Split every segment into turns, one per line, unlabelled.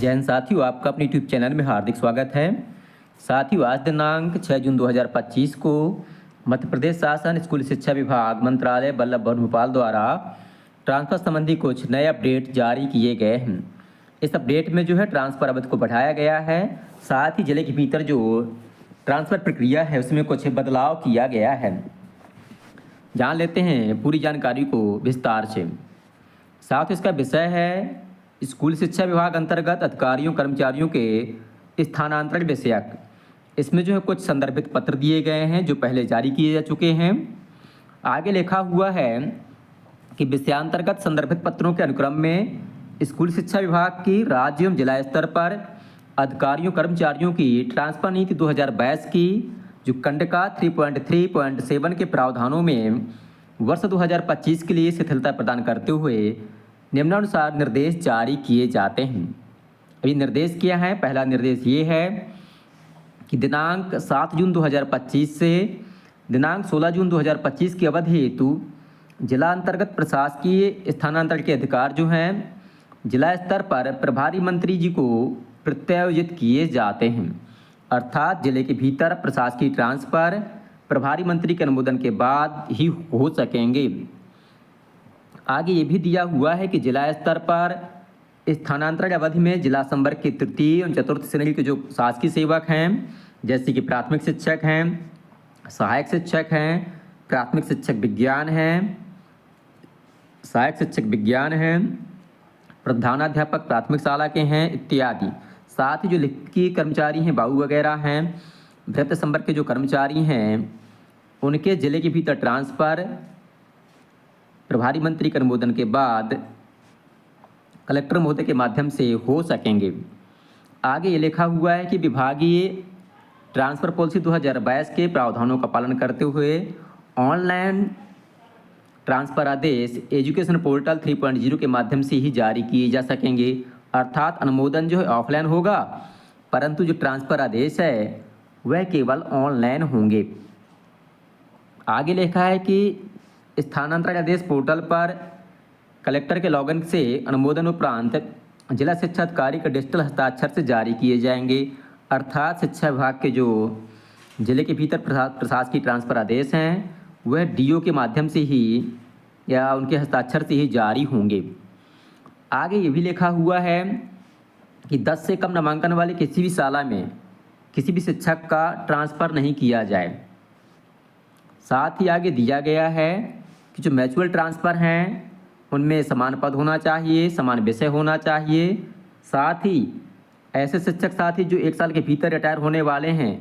जय हिंद साथियों, आपका अपने यूट्यूब चैनल में हार्दिक स्वागत है। साथियों, आज दिनांक 6 जून 2025 को मध्य प्रदेश शासन स्कूल शिक्षा विभाग मंत्रालय बल्लभ भवन भोपाल द्वारा ट्रांसफर संबंधी कुछ नए अपडेट जारी किए गए हैं। इस अपडेट में जो है ट्रांसफर अवधि को बढ़ाया गया है। साथ ही जिले के भीतर जो ट्रांसफर प्रक्रिया है उसमें कुछ बदलाव किया गया है। जान लेते हैं पूरी जानकारी को विस्तार से। साथ इसका विषय है स्कूल शिक्षा विभाग अंतर्गत अधिकारियों कर्मचारियों के स्थानांतरण विषयक। इसमें जो है कुछ संदर्भित पत्र दिए गए हैं जो पहले जारी किए जा चुके हैं। आगे लिखा हुआ है कि विषयांतर्गत संदर्भित पत्रों के अनुक्रम में स्कूल शिक्षा विभाग की राज्य एवं जिला स्तर पर अधिकारियों कर्मचारियों की ट्रांसफर नीति 2022 की जो कंडका 3.3.7 के प्रावधानों में वर्ष 2025 के लिए शिथिलता प्रदान करते हुए निम्नानुसार निर्देश जारी किए जाते हैं। अभी निर्देश क्या है? पहला निर्देश ये है कि दिनांक 7 जून 2025 से दिनांक 16 जून 2025 की अवधि हेतु जिला अंतर्गत प्रशासकीय स्थानांतरण के अधिकार जो हैं जिला स्तर पर प्रभारी मंत्री जी को प्रत्यायोजित किए जाते हैं। अर्थात जिले के भीतर प्रशासकीय ट्रांसफर प्रभारी मंत्री के अनुमोदन के बाद ही हो सकेंगे। आगे ये भी दिया हुआ है कि जिला स्तर पर स्थानांतरण अवधि में जिला संवर्ग के तृतीय एवं चतुर्थ श्रेणी के जो शासकीय सेवक हैं जैसे कि प्राथमिक शिक्षक हैं, सहायक शिक्षक हैं, प्राथमिक शिक्षक विज्ञान हैं, सहायक शिक्षक विज्ञान हैं, प्रधानाध्यापक प्राथमिक शाला के हैं इत्यादि। साथ ही जो लिखित कर्मचारी हैं, बाबू वगैरह हैं, वृत्त संवर्ग के जो कर्मचारी हैं उनके जिले के भीतर ट्रांसफर प्रभारी मंत्री के अनुमोदन के बाद कलेक्टर महोदय के माध्यम से हो सकेंगे। आगे ये लिखा हुआ है कि विभागीय ट्रांसफर पॉलिसी 2022 के प्रावधानों का पालन करते हुए ऑनलाइन ट्रांसफर आदेश एजुकेशन पोर्टल 3.0 के माध्यम से ही जारी किए जा सकेंगे। अर्थात अनुमोदन जो है ऑफलाइन होगा परंतु जो ट्रांसफर आदेश है वह केवल ऑनलाइन होंगे। आगे लिखा है कि स्थानांतरण आदेश पोर्टल पर कलेक्टर के लॉगिन से अनुमोदन उपरांत जिला शिक्षा अधिकारी के डिजिटल हस्ताक्षर से जारी किए जाएंगे। अर्थात शिक्षा विभाग के जो जिले के भीतर प्रशासकीय ट्रांसफर आदेश हैं वह डीओ के माध्यम से ही या उनके हस्ताक्षर से ही जारी होंगे। आगे ये भी लिखा हुआ है कि 10 से कम नामांकन वाले किसी भी शाला में किसी भी शिक्षक का ट्रांसफ़र नहीं किया जाए। साथ ही आगे दिया गया है कि जो म्यूचुअल ट्रांसफ़र हैं उनमें समान पद होना चाहिए, समान विषय होना चाहिए। साथ ही ऐसे शिक्षक साथी जो 1 साल के भीतर रिटायर होने वाले हैं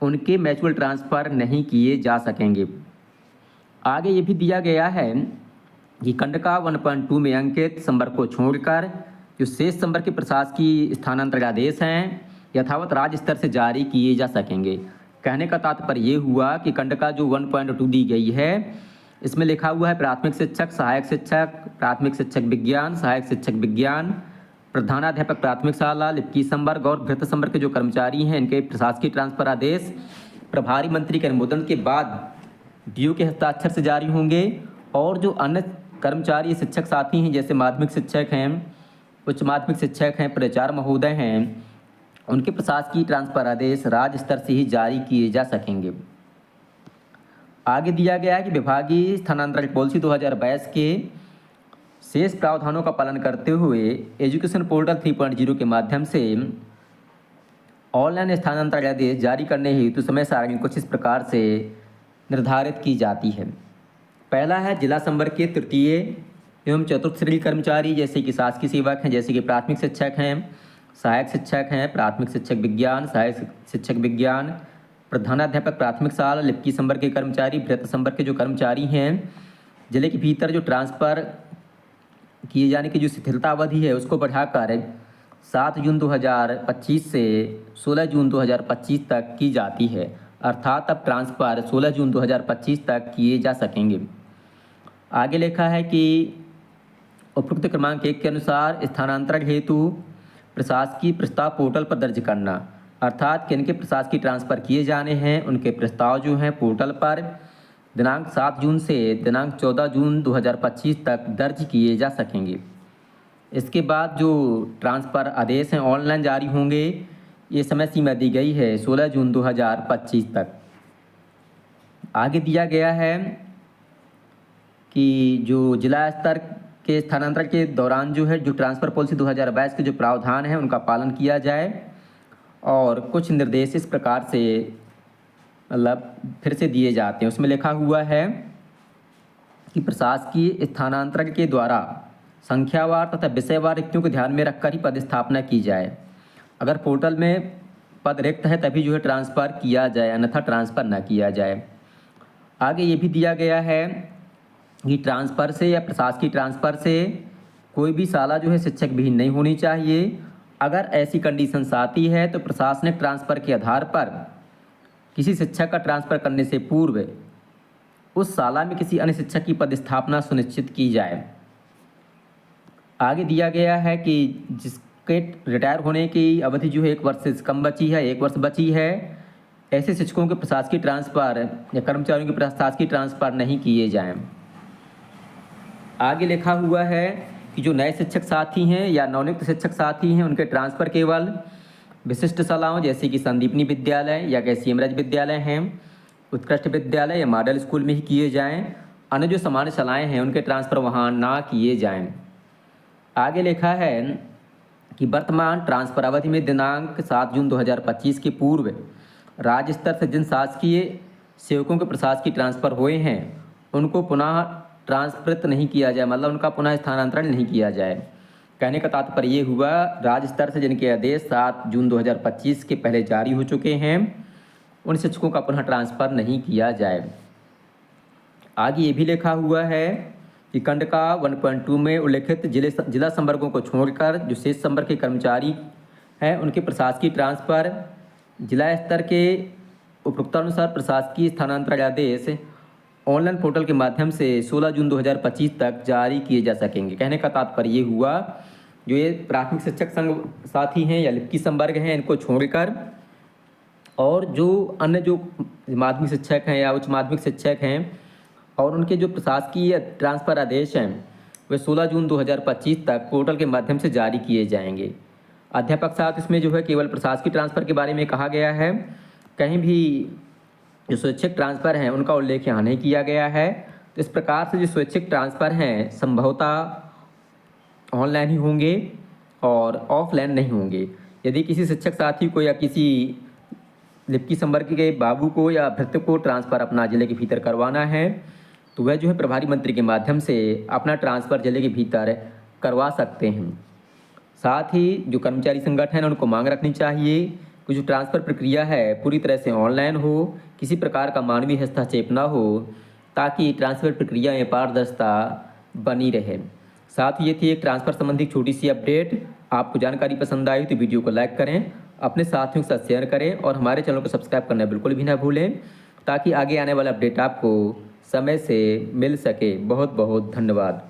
उनके म्यूचुअल ट्रांसफ़र नहीं किए जा सकेंगे। आगे ये भी दिया गया है कि कंडका 1.2 में अंकित संवर्ग को छोड़कर जो शेष संवर्ग के प्रशासकीय स्थानांतरण आदेश हैं यथावत राज्य स्तर से जारी किए जा सकेंगे। कहने का तात्पर्य ये हुआ कि कंडका जो 1.2 दी गई है इसमें लिखा हुआ है प्राथमिक शिक्षक, सहायक शिक्षक, प्राथमिक शिक्षक विज्ञान, सहायक शिक्षक विज्ञान, प्रधानाध्यापक प्राथमिक शाला, लिपिकी संवर्ग और वृत्त संवर्ग के जो कर्मचारी हैं इनके प्रशासकीय ट्रांसफर आदेश प्रभारी मंत्री के अनुमोदन के बाद डीओ के हस्ताक्षर से जारी होंगे। और जो अन्य कर्मचारी शिक्षक साथी हैं जैसे माध्यमिक शिक्षक हैं, उच्च माध्यमिक शिक्षक हैं, प्राचार्य महोदय हैं, उनके प्रशासकीय ट्रांसफर आदेश राज्य स्तर से ही जारी किए जा सकेंगे। आगे दिया गया है कि विभागीय स्थानांतरण पॉलिसी 2022 के शेष प्रावधानों का पालन करते हुए एजुकेशन पोर्टल 3.0 के माध्यम से ऑनलाइन स्थानांतरण आदेश जारी करने हेतु समय सारणी कुछ इस प्रकार से निर्धारित की जाती है। पहला है जिला संवर्ग के तृतीय एवं चतुर्थ श्रेणी कर्मचारी जैसे कि शासकीय सेवक हैं, जैसे कि प्राथमिक शिक्षक हैं, सहायक शिक्षक हैं, प्राथमिक शिक्षक विज्ञान, सहायक शिक्षक विज्ञान, प्रधानाध्यापक प्राथमिक शाला, लिपिकी संवर्ग के कर्मचारी, वृत्त संवर्ग के जो कर्मचारी हैं जिले के भीतर जो ट्रांसफ़र किए जाने की जो शिथिलता अवधि है उसको बढ़ाकर 7 जून 2025 से 16 जून 2025 तक की जाती है। अर्थात अब ट्रांसफ़र 16 जून 2025 तक किए जा सकेंगे। आगे लिखा है कि उपरोक्त क्रमांक 1 के अनुसार स्थानांतरण हेतु प्रशासकीय प्रस्ताव पोर्टल पर दर्ज करना। अर्थात किनके प्रशासकीय ट्रांसफ़र किए जाने हैं उनके प्रस्ताव जो हैं पोर्टल पर दिनांक 7 जून से दिनांक 14 जून 2025 तक दर्ज किए जा सकेंगे। इसके बाद जो ट्रांसफ़र आदेश हैं ऑनलाइन जारी होंगे। ये समय सीमा दी गई है 16 जून 2025 तक। आगे दिया गया है कि जो जिला स्तर के स्थानांतरण के दौरान जो ट्रांसफ़र पॉलिसी 2022 के जो प्रावधान हैं उनका पालन किया जाए। और कुछ निर्देश इस प्रकार से मतलब फिर से दिए जाते हैं। उसमें लिखा हुआ है कि प्रशासकीय स्थानांतरण के द्वारा संख्यावार तथा विषयवार रिक्तियों को ध्यान में रखकर ही पदस्थापना की जाए। अगर पोर्टल में पद रिक्त है तभी ट्रांसफ़र किया जाए, अन्यथा ट्रांसफ़र न किया जाए। आगे ये भी दिया गया है कि ट्रांसफ़र से या प्रशासकीय ट्रांसफ़र से कोई भी शाला शिक्षक विहीन नहीं होनी चाहिए। अगर ऐसी कंडीशंस आती है तो प्रशासनिक ट्रांसफ़र के आधार पर किसी शिक्षक का ट्रांसफ़र करने से पूर्व उस शाला में किसी अन्य शिक्षक की पदस्थापना सुनिश्चित की जाए। आगे दिया गया है कि जिसके रिटायर होने की अवधि 1 वर्ष से कम बची है, 1 वर्ष बची है, ऐसे शिक्षकों के प्रशासकीय ट्रांसफ़र या कर्मचारियों के प्रशासकीय ट्रांसफ़र नहीं किए जाएं। आगे लिखा हुआ है कि जो नए शिक्षक साथी हैं या नवनियुक्त शिक्षक साथी हैं उनके ट्रांसफ़र केवल विशिष्ट शालाओं जैसे कि संदीपनी विद्यालय या कैसी एमराज विद्यालय हैं, उत्कृष्ट विद्यालय या मॉडल स्कूल में ही किए जाएं। अन्य जो सामान्य शालाएँ हैं उनके ट्रांसफ़र वहाँ ना किए जाएं। आगे लिखा है कि वर्तमान ट्रांसफ़र अवधि में दिनांक 7 जून 2025 के पूर्व राज्य स्तर से जिन शासकीय सेवकों के प्रशासकीय ट्रांसफ़र हुए हैं उनको पुनः ट्रांसफरित नहीं किया जाए, मतलब उनका पुनः स्थानांतरण नहीं किया जाए। कहने का तात्पर्य ये हुआ राज्य स्तर से जिनके आदेश 7 जून 2025 के पहले जारी हो चुके हैं उन शिक्षकों का पुनः ट्रांसफ़र नहीं किया जाए। आगे ये भी लिखा हुआ है कि कंडका 1.2 में उल्लिखित जिला संवर्गों को छोड़कर जो शेष संवर्ग के कर्मचारी हैं उनके प्रशासकीय ट्रांसफ़र जिला स्तर के उपरोक्तानुसार प्रशासकीय स्थानांतरण आदेश ऑनलाइन पोर्टल के माध्यम से 16 जून 2025 तक जारी किए जा सकेंगे। कहने का तात्पर्य ये हुआ जो ये प्राथमिक शिक्षक संघ साथी हैं या लिप्की संवर्ग हैं इनको छोड़कर और जो अन्य जो माध्यमिक शिक्षक हैं या उच्च माध्यमिक शिक्षक हैं और उनके जो प्रशासकीय ट्रांसफ़र आदेश हैं वे 16 जून 2025 तक पोर्टल के माध्यम से जारी किए जाएंगे। अध्यापक साथ इसमें केवल प्रशासकीय ट्रांसफ़र के बारे में कहा गया है, कहीं भी जो स्वैच्छिक ट्रांसफ़र हैं उनका उल्लेख यहाँ नहीं किया गया है। तो इस प्रकार से जो स्वैच्छिक ट्रांसफ़र हैं संभवतः ऑनलाइन ही होंगे और ऑफलाइन नहीं होंगे। यदि किसी शिक्षक साथी को या किसी लिप्की संवर्ग के बाबू को या भृत्य को ट्रांसफ़र अपना जिले के भीतर करवाना है तो वह प्रभारी मंत्री के माध्यम से अपना ट्रांसफ़र जिले के भीतर करवा सकते हैं। साथ ही जो कर्मचारी संगठन है उनको मांग रखनी चाहिए कि जो ट्रांसफ़र प्रक्रिया है पूरी तरह से ऑनलाइन हो, किसी प्रकार का मानवीय हस्तक्षेप ना हो, ताकि ट्रांसफ़र प्रक्रिया में पारदर्शिता बनी रहे। साथ ही ये थी एक ट्रांसफ़र संबंधी छोटी सी अपडेट। आपको जानकारी पसंद आई तो वीडियो को लाइक करें, अपने साथियों के साथ शेयर करें और हमारे चैनल को सब्सक्राइब करना बिल्कुल भी ना भूलें ताकि आगे आने वाला अपडेट आपको समय से मिल सके। बहुत बहुत धन्यवाद।